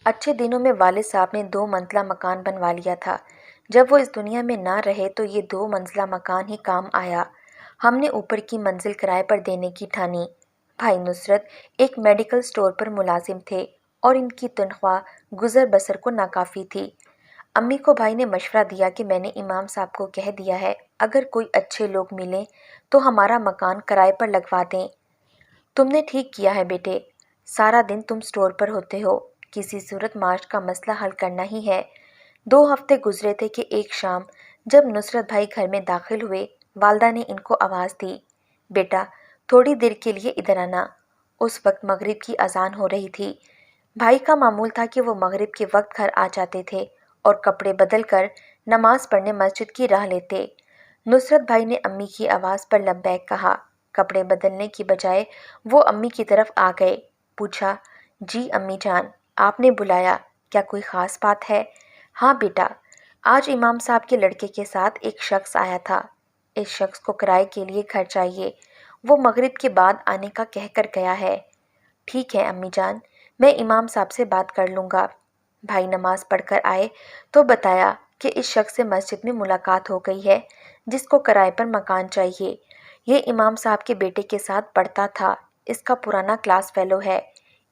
اچھے دنوں میں والد صاحب نے 2 منزلہ مکان بنوا لیا تھا۔ جب وہ اس دنیا میں نہ رہے تو یہ 2 منزلہ مکان ہی کام آیا۔ ہم نے اوپر کی منزل کرائے پر دینے کی ٹھانی۔ بھائی نصرت ایک میڈیکل سٹور پر ملازم تھے اور ان کی تنخواہ گزر بسر کو ناکافی تھی۔ امی کو بھائی نے مشورہ دیا کہ میں نے امام صاحب کو کہہ دیا ہے اگر کوئی اچھے لوگ ملیں تو ہمارا مکان کرائے پر لگوا دیں۔ تم نے ٹھیک کیا ہے بیٹے، سارا دن تم سٹور پر ہوتے ہو، کسی صورت معاش کا مسئلہ حل کرنا ہی ہے۔ 2 ہفتے گزرے تھے کہ ایک شام جب نصرت بھائی گھر میں داخل ہوئے، والدہ نے ان کو آواز دی، بیٹا تھوڑی دیر کے لیے ادھر آنا۔ اس وقت مغرب کی اذان ہو رہی تھی۔ بھائی کا معمول تھا کہ وہ مغرب کے وقت گھر آ جاتے تھے اور کپڑے بدل کر نماز پڑھنے مسجد کی راہ لیتے۔ نصرت بھائی نے امی کی آواز پر لبیک کہا۔ کپڑے بدلنے کی بجائے وہ امی کی طرف آ گئے، پوچھا، جی امی جان، آپ نے بلایا، کیا کوئی خاص بات ہے؟ ہاں بیٹا، آج امام صاحب کے لڑکے کے ساتھ ایک شخص آیا تھا۔ اس شخص کو کرائے کے لیے گھر چاہیے، وہ مغرب کے بعد آنے کا کہہ کر گیا ہے۔ ٹھیک ہے امی جان، میں امام صاحب سے بات کر لوں گا۔ بھائی نماز پڑھ کر آئے تو بتایا کہ اس شخص سے مسجد میں ملاقات ہو گئی ہے جس کو کرائے پر مکان چاہیے۔ یہ امام صاحب کے بیٹے کے ساتھ پڑھتا تھا، اس کا پرانا کلاس فیلو ہے۔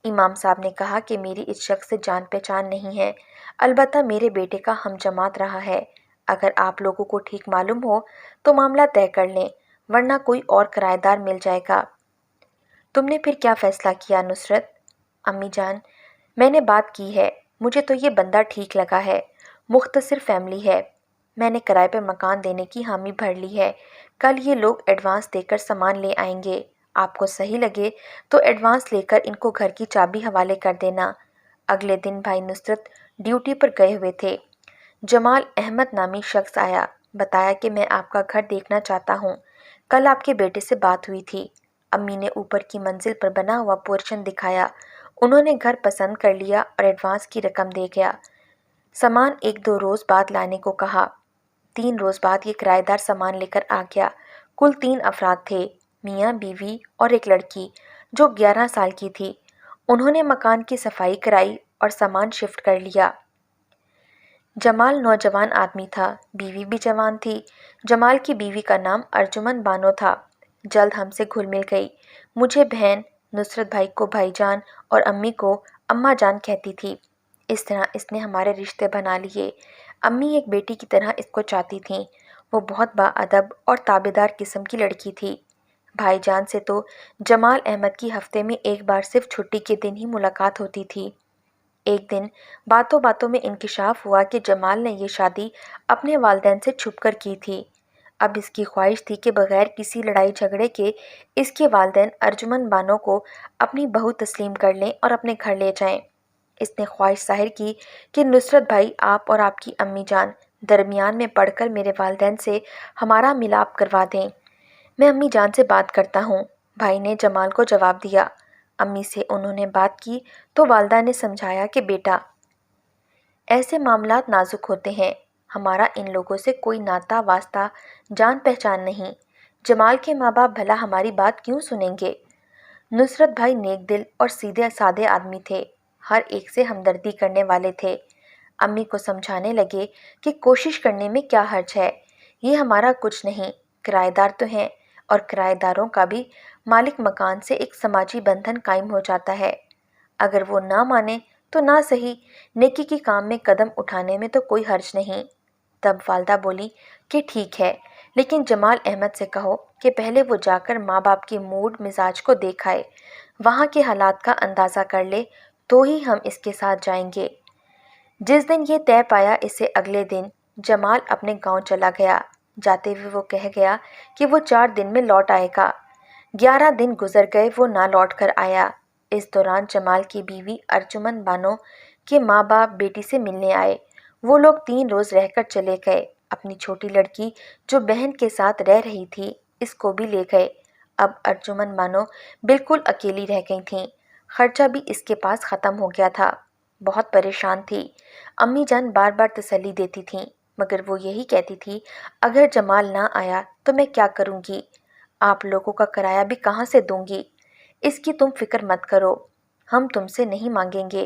امام صاحب نے کہا کہ میری اس شخص سے جان پہچان نہیں ہے، البتہ میرے بیٹے کا ہم جماعت رہا ہے۔ اگر آپ لوگوں کو ٹھیک معلوم ہو تو معاملہ طے کر لیں، ورنہ کوئی اور کرایہ دار مل جائے گا۔ تم نے پھر کیا فیصلہ کیا نصرت؟ امی جان، میں نے بات کی ہے، مجھے تو یہ بندہ ٹھیک لگا ہے، مختصر فیملی ہے۔ میں نے کرائے پر مکان دینے کی حامی بھر لی ہے، کل یہ لوگ ایڈوانس دے کر سامان لے آئیں گے، آپ کو صحیح لگے تو ایڈوانس لے کر ان کو گھر کی چابی حوالے کر دینا۔ اگلے دن بھائی نصرت ڈیوٹی پر گئے ہوئے تھے۔ جمال احمد نامی شخص آیا، بتایا کہ میں آپ کا گھر دیکھنا چاہتا ہوں، کل آپ کے بیٹے سے بات ہوئی تھی۔ امی نے اوپر کی منزل پر بنا ہوا پورشن دکھایا، انہوں نے گھر پسند کر لیا اور ایڈوانس کی رقم دے گیا۔ سامان 1-2 روز بعد لانے کو کہا۔ 3 روز بعد یہ کرایہ دار سامان لے کر آ گیا۔ کل 3 افراد تھے، میاں بیوی اور ایک لڑکی جو 11 سال کی تھی۔ انہوں نے مکان کی صفائی کرائی اور سامان شفٹ کر لیا۔ جمال نوجوان آدمی تھا، بیوی بھی جوان تھی۔ جمال کی بیوی کا نام ارجمن بانو تھا، جلد ہم سے گھل مل گئی۔ مجھے بہن، نصرت بھائی کو بھائی جان اور امی کو اماں جان کہتی تھی۔ اس طرح اس نے ہمارے رشتے بنا لیے۔ امی ایک بیٹی کی طرح اس کو چاہتی تھیں۔ وہ بہت باادب اور تابعدار قسم کی لڑکی تھی۔ بھائی جان سے تو جمال احمد کی ہفتے میں ایک بار صرف چھٹی کے دن ہی ملاقات ہوتی تھی۔ ایک دن باتوں باتوں میں انکشاف ہوا کہ جمال نے یہ شادی اپنے والدین سے چھپ کر کی تھی۔ اب اس کی خواہش تھی کہ بغیر کسی لڑائی جھگڑے کے اس کے والدین ارجمن بانو کو اپنی بہو تسلیم کر لیں اور اپنے گھر لے جائیں۔ اس نے خواہش ظاہر کی کہ نصرت بھائی آپ اور آپ کی امی جان درمیان میں پڑھ کر میرے والدین سے ہمارا ملاپ کروا دیں۔ میں امی جان سے بات کرتا ہوں، بھائی نے جمال کو جواب دیا۔ امی سے انہوں نے بات کی تو والدہ نے سمجھایا کہ بیٹا، ایسے معاملات نازک ہوتے ہیں، ہمارا ان لوگوں سے کوئی ناتا واسطہ جان پہچان نہیں، جمال کے ماں باپ بھلا ہماری بات کیوں سنیں گے؟ نصرت بھائی نیک دل اور سیدھے سادے آدمی تھے، ہر ایک سے ہمدردی کرنے والے تھے۔ امی کو سمجھانے لگے کہ کوشش کرنے میں کیا حرج ہے، یہ ہمارا کچھ نہیں، کرایہ دار تو ہیں، اور کرایہ داروں کا بھی مالک مکان سے ایک سماجی بندھن قائم ہو جاتا ہے۔ اگر وہ نہ مانے تو نہ صحیح، نیکی کے کام میں قدم اٹھانے میں تو کوئی حرج نہیں۔ تب والدہ بولی کہ ٹھیک ہے، لیکن جمال احمد سے کہو کہ پہلے وہ جا کر ماں باپ کے موڈ مزاج کو دیکھائے، وہاں کے حالات کا اندازہ کر لے تو ہی ہم اس کے ساتھ جائیں گے۔ جس دن یہ طے پایا اس سے اگلے دن جمال اپنے گاؤں چلا گیا۔ جاتے ہوئے وہ کہہ گیا کہ وہ 4 دن میں لوٹ آئے گا۔ 11 دن گزر گئے، وہ نہ لوٹ کر آیا۔ اس دوران جمال کی بیوی ارجمن بانو کے ماں باپ بیٹی سے ملنے آئے۔ وہ لوگ 3 روز رہ کر چلے گئے۔ اپنی چھوٹی لڑکی جو بہن کے ساتھ رہ رہی تھی اس کو بھی لے گئے۔ اب ارجمن بانو بالکل اکیلی رہ گئی تھیں، خرچہ بھی اس کے پاس ختم ہو گیا تھا۔ بہت پریشان تھی۔ امی جان بار بار تسلی دیتی تھیں، مگر وہ یہی کہتی تھی اگر جمال نہ آیا تو میں کیا کروں گی، آپ لوگوں کا کرایہ بھی کہاں سے دوں گی؟ اس کی تم فکر مت کرو، ہم تم سے نہیں مانگیں گے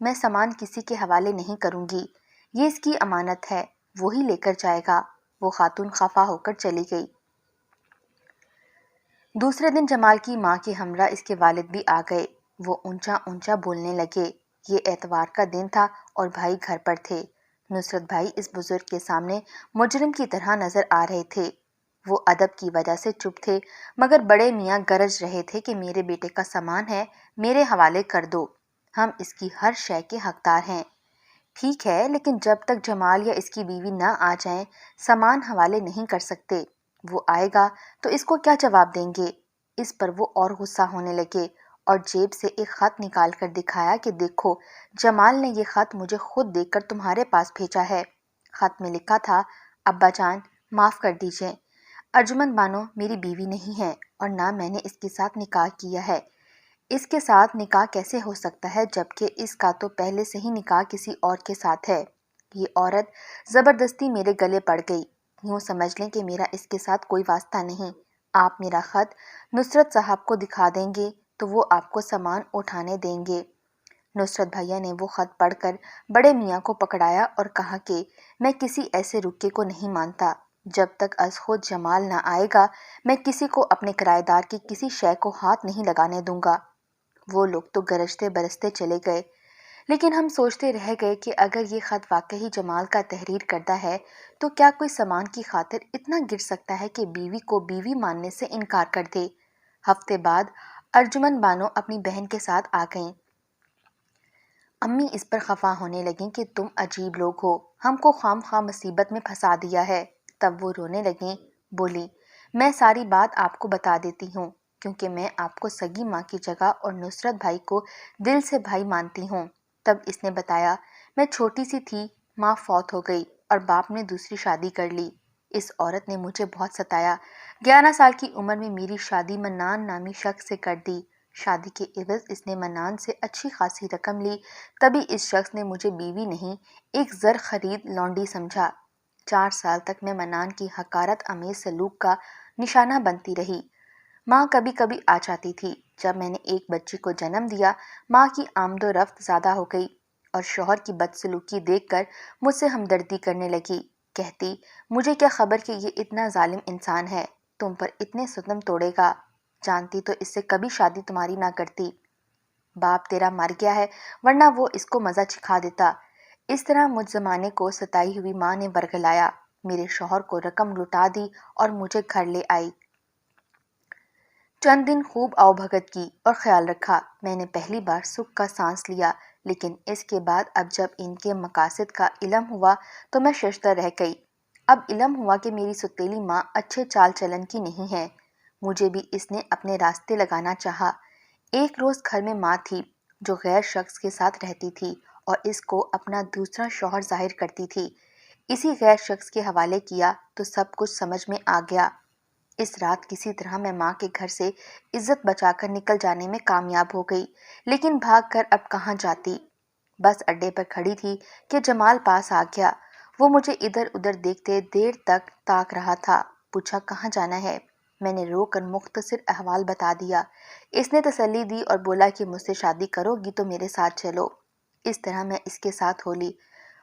میں سامان کسی کے حوالے نہیں کروں گی، یہ اس کی امانت ہے، وہی لے کر جائے گا۔ وہ خاتون خفا ہو کر چلی گئی۔ دوسرے دن جمال کی ماں کے ہمراہ اس کے والد بھی آ گئے۔ وہ اونچا اونچا بولنے لگے۔ یہ اتوار کا دن تھا اور بھائی گھر پر تھے۔ نصرت بھائی اس بزرگ کے سامنے مجرم کی طرح نظر آ رہے تھے۔ وہ ادب کی وجہ سے چپ تھے، مگر بڑے میاں گرج رہے تھے کہ میرے بیٹے کا سامان ہے، میرے حوالے کر دو، ہم اس کی ہر شے کے حقدار ہیں۔ ٹھیک ہے، لیکن جب تک جمال یا اس کی بیوی نہ آ جائیں سامان حوالے نہیں کر سکتے۔ وہ آئے گا تو اس کو کیا جواب دیں گے؟ اس پر وہ اور غصہ ہونے لگے اور جیب سے ایک خط نکال کر دکھایا کہ دیکھو، جمال نے یہ خط مجھے خود دیکھ کر تمہارے پاس بھیجا ہے۔ خط میں لکھا تھا، ابا جان معاف کر دیجئے، ارجمن بانو میری بیوی نہیں ہے اور نہ میں نے اس کے ساتھ نکاح کیا ہے۔ اس کے ساتھ نکاح کیسے ہو سکتا ہے جبکہ اس کا تو پہلے سے ہی نکاح کسی اور کے ساتھ ہے۔ یہ عورت زبردستی میرے گلے پڑ گئی، یوں سمجھ لیں کہ میرا اس کے ساتھ کوئی واسطہ نہیں۔ آپ میرا خط نصرت صاحب کو دکھا دیں گے تو وہ آپ کو سامان اٹھانے دیں گے۔ نصرت بھیا نے وہ خط پڑھ کر بڑے میاں کو پکڑایا اور کہا کہ میں کسی ایسے رکے کو نہیں مانتا، جب تک از خود جمال نہ آئے گا میں کسی کو اپنے کرایہ دار کی کسی شے کو ہاتھ نہیں لگانے دوں گا۔ وہ لوگ تو گرجتے برستے چلے گئے، لیکن ہم سوچتے رہ گئے کہ اگر یہ خط واقعی جمال کا تحریر کردہ ہے تو کیا کوئی سامان کی خاطر اتنا گر سکتا ہے کہ بیوی کو بیوی ماننے سے انکار کر دے۔ ہفتے بعد ارجمن بانو اپنی بہن کے ساتھ آ گئیں۔ امی اس پر خفا ہونے لگیں کہ تم عجیب لوگ ہو، ہم کو خام خواہ مصیبت میں پھنسا دیا ہے۔ تب وہ رونے لگیں، بولی میں ساری بات آپ کو بتا دیتی ہوں، کیونکہ میں آپ کو سگی ماں کی جگہ اور نصرت بھائی کو دل سے بھائی مانتی ہوں۔ تب اس نے بتایا، میں چھوٹی سی تھی، ماں فوت ہو گئی اور باپ نے دوسری شادی کر لی۔ اس عورت نے مجھے بہت ستایا۔ 11 سال کی عمر میں میری شادی منان نامی شخص سے کر دی۔ شادی کے عوض اس نے منان سے اچھی خاصی رقم لی، تبھی اس شخص نے مجھے بیوی نہیں ایک زر خرید لونڈی سمجھا۔ 4 سال تک میں منان کی حقارت آمیز سلوک کا نشانہ بنتی رہی۔ ماں کبھی کبھی آ جاتی تھی۔ جب میں نے ایک بچی کو جنم دیا ماں کی آمد و رفت زیادہ ہو گئی اور شوہر کی بدسلوکی دیکھ کر مجھ سے ہمدردی کرنے لگی۔ کہتی، مجھے کیا خبر کہ یہ اتنا ظالم انسان ہے، تم پر اتنے ستم توڑے گا، جانتی تو اس سے کبھی شادی تمہاری نہ کرتی۔ باپ تیرا مر گیا ہے ورنہ وہ اس کو مزہ چکھا دیتا۔ اس طرح مجھ زمانے کو ستائی ہوئی ماں نے ورگلایا، میرے شوہر کو رقم لٹا دی اور مجھے گھر لے آئی۔ چند دن خوب آؤ بھگت کی اور خیال رکھا۔ میں نے پہلی بار سکھ کا سانس لیا، لیکن اس کے بعد اب جب ان کے مقاصد کا علم ہوا تو میں ششدر رہ گئی۔ اب علم ہوا کہ میری ستیلی ماں اچھے چال چلن کی نہیں ہے۔ مجھے بھی اس نے اپنے راستے لگانا چاہا۔ ایک روز گھر میں ماں تھی جو غیر شخص کے ساتھ رہتی تھی اور اس کو اپنا دوسرا شوہر ظاہر کرتی تھی۔ اسی غیر شخص کے حوالے کیا تو سب کچھ سمجھ میں آ گیا۔ اس رات کسی طرح میں ماں کے گھر سے عزت بچا کر نکل جانے میں کامیاب ہو گئی، لیکن بھاگ کر اب کہاں جاتی؟ بس اڈے پر کھڑی تھی کہ جمال پاس آ گیا۔ وہ مجھے ادھر ادھر دیکھتے دیر تک تاک رہا تھا۔ پوچھا، کہاں جانا ہے؟ میں نے رو کر مختصر احوال بتا دیا۔ اس نے تسلی دی اور بولا کہ مجھ سے شادی کرو گی تو میرے ساتھ چلو۔ اس طرح میں اس کے ساتھ ہو لی۔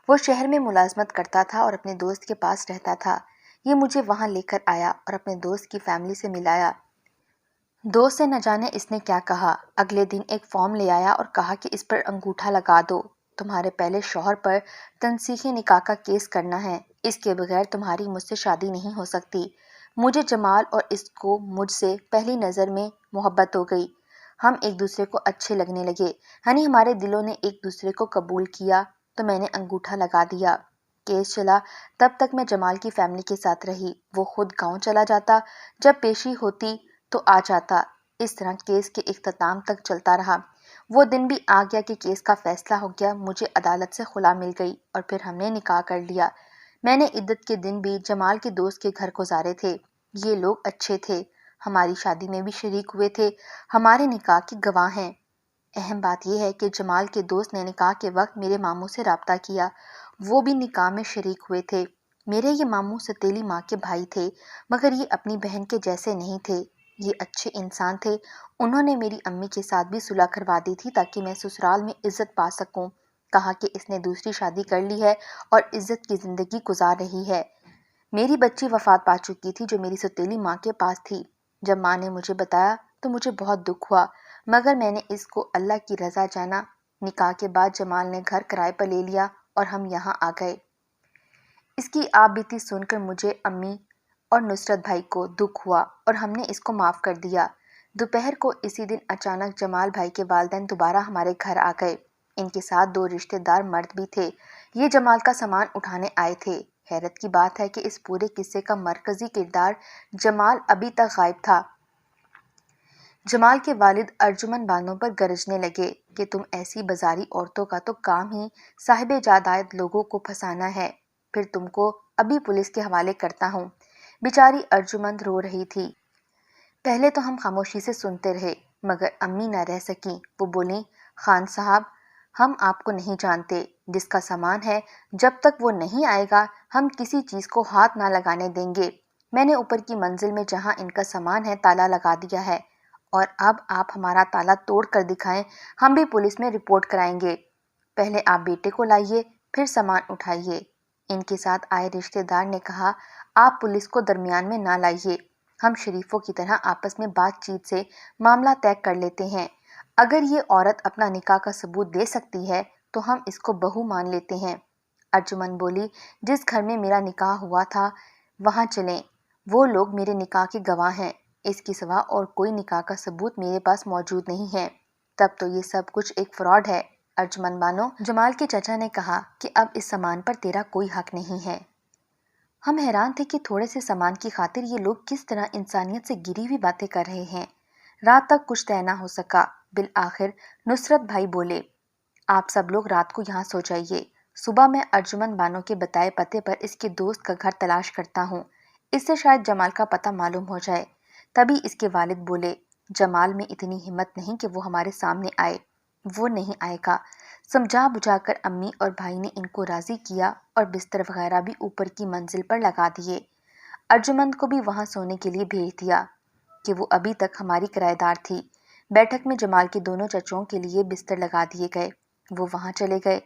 وہ شہر میں ملازمت کرتا تھا اور اپنے دوست کے پاس رہتا تھا۔ یہ مجھے وہاں لے کر آیا اور اپنے دوست کی فیملی سے ملایا۔ دوست سے نہ جانے اس نے کیا کہا۔ اگلے دن ایک فارم لے آیا اور کہا کہ اس پر انگوٹھا لگا دو، تمہارے پہلے شوہر پر تنسیخ نکاح کا کیس کرنا ہے، اس کے بغیر تمہاری مجھ سے شادی نہیں ہو سکتی۔ مجھے جمال اور اس کو مجھ سے پہلی نظر میں محبت ہو گئی۔ ہم ایک دوسرے کو اچھے لگنے لگے، یعنی ہمارے دلوں نے ایک دوسرے کو قبول کیا، تو میں نے انگوٹھا لگا دیا۔ کیس چلا تب تک میں جمال کی فیملی کے ساتھ رہی۔ وہ خود گاؤں چلا جاتا، جب پیشی ہوتی تو آ جاتا۔ اس طرح کیس کے اختتام تک چلتا رہا۔ وہ دن بھی آ گیا کہ کیس کا فیصلہ ہو گیا، مجھے عدالت سے خلا مل گئی اور پھر ہم نے نکاح کر لیا۔ میں نے عدت کے دن بھی جمال کے دوست کے گھر گزارے تھے۔ یہ لوگ اچھے تھے، ہماری شادی میں بھی شریک ہوئے تھے، ہمارے نکاح کے گواہ ہیں۔ اہم بات یہ ہے کہ جمال کے دوست نے نکاح کے وقت میرے ماموں سے رابطہ کیا، وہ بھی نکاح میں شریک ہوئے تھے۔ میرے یہ ماموں ستیلی ماں کے بھائی تھے، مگر یہ اپنی بہن کے جیسے نہیں تھے، یہ اچھے انسان تھے۔ انہوں نے میری امی کے ساتھ بھی صلح کروا دی تھی تاکہ میں سسرال میں عزت پا سکوں۔ کہا کہ اس نے دوسری شادی کر لی ہے اور عزت کی زندگی گزار رہی ہے۔ میری بچی وفات پا چکی تھی جو میری سوتیلی ماں کے پاس تھی۔ جب ماں نے مجھے بتایا تو مجھے بہت دکھ ہوا، مگر میں نے اس کو اللہ کی رضا جانا۔ نکاح کے بعد جمال نے گھر کرائے پر لے لیا اور ہم یہاں آ گئے۔ اس کی آپ بیتی سن کر مجھے، امی اور نصرت بھائی کو دکھ ہوا اور ہم نے اس کو معاف کر دیا۔ دوپہر کو اسی دن اچانک جمال بھائی کے والدین دوبارہ ہمارے گھر آ گئے۔ ان کے ساتھ 2 رشتہ دار مرد بھی تھے۔ یہ جمال کا سامان اٹھانے آئے تھے۔ حیرت کی بات ہے کہ اس پورے قصے کا مرکزی کردار جمال ابھی تک غائب تھا۔ جمال کے والد ارجمن بانو پر گرجنے لگے کہ تم ایسی بازاری عورتوں کا تو کام ہی صاحب جائیداد لوگوں کو پھنسانا ہے، پھر تم کو ابھی پولیس کے حوالے کرتا ہوں۔ بیچاری ارجمن رو رہی تھی۔ پہلے تو ہم خاموشی سے سنتے رہے، مگر امی نہ رہ سکیں۔ وہ بولیں، خان صاحب، ہم آپ کو نہیں جانتے۔ جس کا سامان ہے، جب تک وہ نہیں آئے گا ہم کسی چیز کو ہاتھ نہ لگانے دیں گے۔ میں نے اوپر کی منزل میں جہاں ان کا سامان ہے تالا لگا دیا ہے، اور اب آپ ہمارا تالا توڑ کر دکھائیں، ہم بھی پولیس میں رپورٹ کرائیں گے۔ پہلے آپ بیٹے کو لائیے، پھر سامان اٹھائیے۔ ان کے ساتھ آئے رشتہ دار نے کہا، آپ پولیس کو درمیان میں نہ لائیے، ہم شریفوں کی طرح آپس میں بات چیت سے معاملہ طے کر لیتے ہیں۔ اگر یہ عورت اپنا نکاح کا ثبوت دے سکتی ہے تو ہم اس کو بہو مان لیتے ہیں۔ ارجمن بولی، جس گھر میں میرا نکاح ہوا تھا وہاں چلیں، وہ لوگ میرے نکاح کے گواہ ہیں۔ اس کے سوا اور کوئی نکاح کا ثبوت میرے پاس موجود نہیں ہے۔ تب تو یہ سب کچھ ایک فراڈ ہے۔ ارجمن بانو، جمال کے چچا نے کہا کہ اب اس سامان پر تیرا کوئی حق نہیں ہے۔ ہم حیران تھے کہ تھوڑے سے سامان کی خاطر یہ لوگ کس طرح انسانیت سے گری ہوئی باتیں کر رہے ہیں۔ رات تک کچھ طے نہ ہو سکا۔ بالآخر نصرت بھائی بولے، آپ سب لوگ رات کو یہاں سو جائیے، صبح میں ارجمن بانو کے بتائے پتے پر اس کے دوست کا گھر تلاش کرتا ہوں، اس سے شاید جمال کا پتہ معلوم ہو جائے۔ تبھی اس کے والد بولے، جمال میں اتنی ہمت نہیں کہ وہ ہمارے سامنے آئے، وہ نہیں آئے گا۔ سمجھا بجھا کر امی اور بھائی نے ان کو راضی کیا اور بستر وغیرہ بھی اوپر کی منزل پر لگا دیے۔ ارجمن کو بھی وہاں سونے کے لیے بھیج دیا کہ وہ ابھی تک ہماری کرایہ دار تھی۔ بیٹھک میں جمال کے دونوں چچوں کے لیے بستر لگا دیے گئے، وہ وہاں چلے گئے۔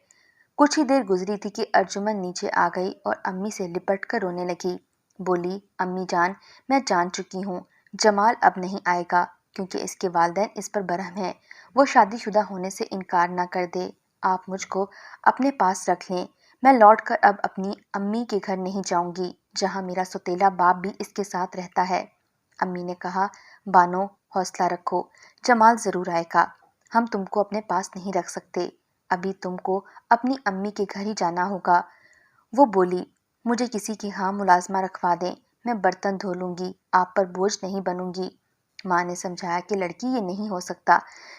کچھ ہی دیر گزری تھی کہ ارجمن نیچے آ گئی اور امی سے لپٹ کر رونے لگی۔ بولی، امی جان، میں جان چکی ہوں جمال اب نہیں آئے گا، کیونکہ اس کے والدین اس پر برہم ہیں۔ وہ شادی شدہ ہونے سے انکار نہ کر دے۔ آپ مجھ کو اپنے پاس رکھ لیں، میں لوٹ کر اب اپنی امی کے گھر نہیں جاؤں گی، جہاں میرا سوتیلا باپ بھی اس کے ساتھ رہتا ہے۔ امی نے کہا، بانو حوصلہ رکھو، جمال ضرور آئے گا، ہم تم کو اپنے پاس نہیں رکھ سکتے، ابھی تم کو اپنی امی کے گھر ہی جانا ہوگا۔ وہ بولی، مجھے کسی کے ہاں ملازمہ رکھوا دیں، میں برتن دھو لوں گی، آپ پر بوجھ نہیں بنوں گی۔ ماں نے سمجھایا کہ لڑکی، یہ نہیں ہو سکتا،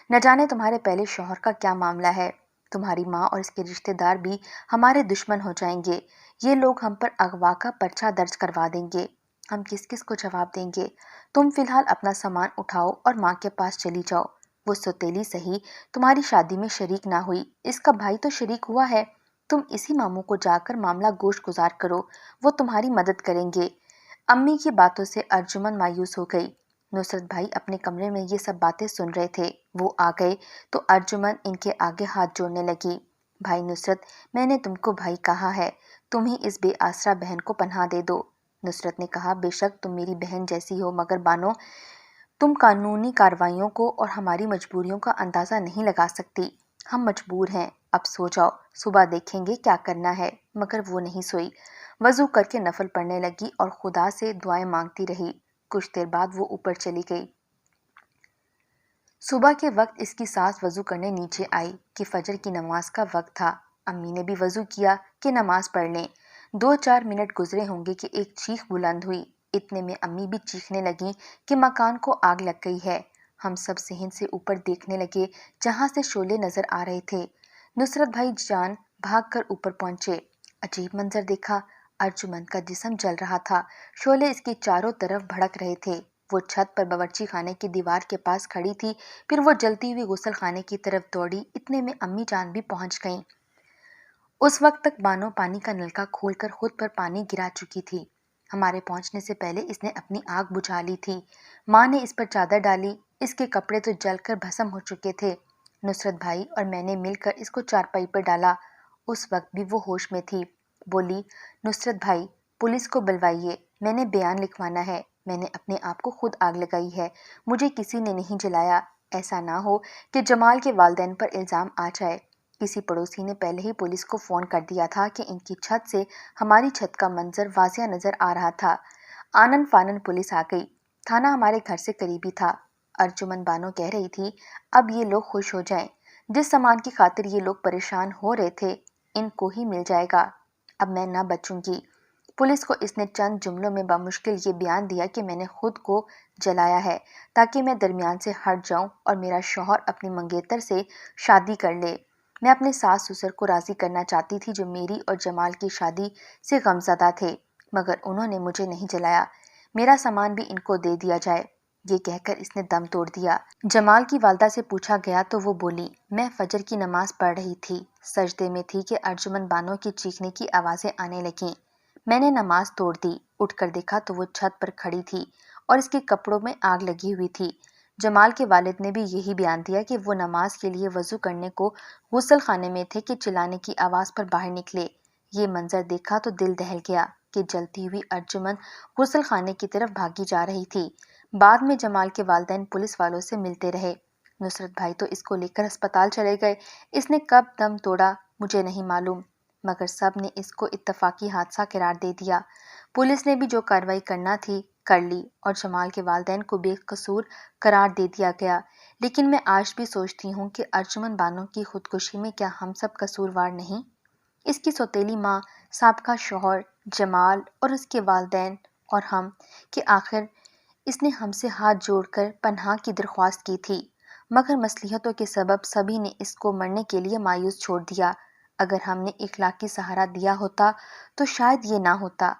نہ جانے تمہارے پہلے شوہر کا کیا معاملہ ہے، تمہاری ماں اور اس کے رشتہ دار بھی ہمارے دشمن ہو جائیں گے، یہ لوگ ہم پر اغوا کا پرچہ درج کروا دیں گے، ہم کس کس کو جواب دیں گے، تم فی الحال اپنا سامان اٹھاؤ اور ماں کے پاس چلی جاؤ، وہ سوتیلی صحیح تمہاری شادی میں شریک نہ ہوئی، اس کا بھائی تو شریک ہوا ہے، تم اسی ماموں کو جا کر معاملہ گوش گزار کرو، وہ تمہاری مدد کریں گے۔ امی کی باتوں سے ارجمن مایوس ہو گئی۔ نصرت بھائی اپنے کمرے میں یہ سب باتیں سن رہے تھے، وہ آ گئے تو ارجمن ان کے آگے ہاتھ جوڑنے لگی۔ بھائی نصرت، میں نے تم کو بھائی کہا ہے، تم ہی اس بے آسرا بہن کو پناہ دے دو۔ نصرت نے کہا، بے شک تم میری بہن جیسی ہو، مگر بانو، تم قانونی کارروائیوں کو اور ہماری مجبوریوں کا اندازہ نہیں لگا سکتی، ہم مجبور ہیں، اب سو جاؤ، صبح دیکھیں گے کیا کرنا ہے۔ مگر وہ نہیں سوئی، وضو کر کے نفل پڑھنے لگی اور خدا سے دعائیں مانگتی رہی۔ کچھ دیر بعد وہ اوپر چلی گئی۔ صبح کے وقت اس کی ساس وضو کرنے نیچے آئی کہ فجر کی نماز کا وقت تھا۔ امی نے بھی وضو کیا کہ نماز پڑھ لیں۔ 2-4 منٹ گزرے ہوں گے کہ ایک چیخ بلند ہوئی، اتنے میں امی بھی چیخنے لگیں کہ مکان کو آگ لگ گئی ہے۔ ہم سب صحن سے اوپر دیکھنے لگے جہاں سے شعلے نظر آ رہے تھے۔ نصرت بھائی جان بھاگ کر اوپر پہنچے۔ عجیب منظر دیکھا، ارجمن کا جسم جل رہا تھا، شعلے اس کے چاروں طرف بھڑک رہے تھے۔ وہ چھت پر باورچی خانے کی دیوار کے پاس کھڑی تھی، پھر وہ جلتی ہوئی غسل خانے کی طرف دوڑی، اتنے میں امی جان بھی پہنچ گئیں۔ اس وقت تک بانو پانی کا نلکا کھول کر خود پر پانی گرا چکی تھی۔ ہمارے پہنچنے سے پہلے اس نے اپنی آگ بجھا لی تھی۔ ماں نے اس پر چادر ڈالی، اس کے کپڑے تو جل کر بھسم ہو چکے تھے۔ نصرت بھائی اور میں نے مل کر اس کو چارپائی پر ڈالا۔ اس وقت بھی وہ ہوش میں تھی۔ بولی، نصرت بھائی، پولیس کو بلوائیے، میں نے بیان لکھوانا ہے۔ میں نے اپنے آپ کو خود آگ لگائی ہے، مجھے کسی نے نہیں جلایا۔ ایسا نہ ہو کہ جمال کے والدین پر الزام آ جائے۔ کسی پڑوسی نے پہلے ہی پولیس کو فون کر دیا تھا کہ ان کی چھت سے ہماری چھت کا منظر واضح نظر آ رہا تھا۔ آنن فانن پولیس آ گئی۔ تھانہ ہمارے گھر سے قریب ہی تھا۔ ارجمن بانو کہہ رہی تھی، اب یہ لوگ خوش ہو جائیں، جس سامان کی خاطر یہ لوگ پریشان ہو رہے تھے ان کو ہی مل جائے گا، اب میں نہ بچوں گی۔ پولیس کو اس نے چند جملوں میں بمشکل یہ بیان دیا کہ میں نے خود کو جلایا ہے تاکہ میں درمیان سے ہٹ جاؤں اور میرا شوہر اپنی منگیتر سے شادی کر لے۔ میں اپنے ساس سسر کو راضی کرنا چاہتی تھی جو میری اور جمال کی شادی سے غمزدہ تھے، مگر انہوں نے مجھے نہیں جلایا۔ میرا سامان بھی ان کو دے دیا جائے۔ یہ کہہ کر اس نے دم توڑ دیا۔ جمال کی والدہ سے پوچھا گیا تو وہ بولی، میں فجر کی نماز پڑھ رہی تھی، سجدے میں تھی کہ ارجمن بانو کی چیخنے کی آوازیں آنے لگیں۔ میں نے نماز توڑ دی، اٹھ کر دیکھا تو وہ چھت پر کھڑی تھی اور اس کے کپڑوں میں آگ لگی ہوئی تھی۔ جمال کے والد نے بھی یہی بیان دیا کہ وہ نماز کے لیے وضو کرنے کو غسل خانے میں تھے کہ چلانے کی آواز پر باہر نکلے۔ یہ منظر دیکھا تو دل دہل گیا کہ جلتی ہوئی ارجمن غسل خانے کی طرف بھاگی جا رہی تھی۔ بعد میں جمال کے والدین پولیس والوں سے ملتے رہے۔ نصرت بھائی تو اس کو لے کر ہسپتال چلے گئے۔ اس نے کب دم توڑا مجھے نہیں معلوم، مگر سب نے اس کو اتفاقی حادثہ قرار دے دیا۔ پولیس نے بھی جو کارروائی کرنا تھی کر لی اور جمال کے والدین کو بے قصور قرار دے دیا گیا۔ لیکن میں آج بھی سوچتی ہوں کہ ارجمن بانو کی خودکشی میں کیا ہم سب قصوروار نہیں؟ اس کی سوتیلی ماں، سابقہ شوہر جمال اور اس کے والدین اور ہم، کہ آخر اس نے ہم سے ہاتھ جوڑ کر پناہ کی درخواست کی تھی، مگر مصلحتوں کے سبب سبھی نے اس کو مرنے کے لیے مایوس چھوڑ دیا۔ اگر ہم نے اخلاقی سہارا دیا ہوتا تو شاید یہ نہ ہوتا۔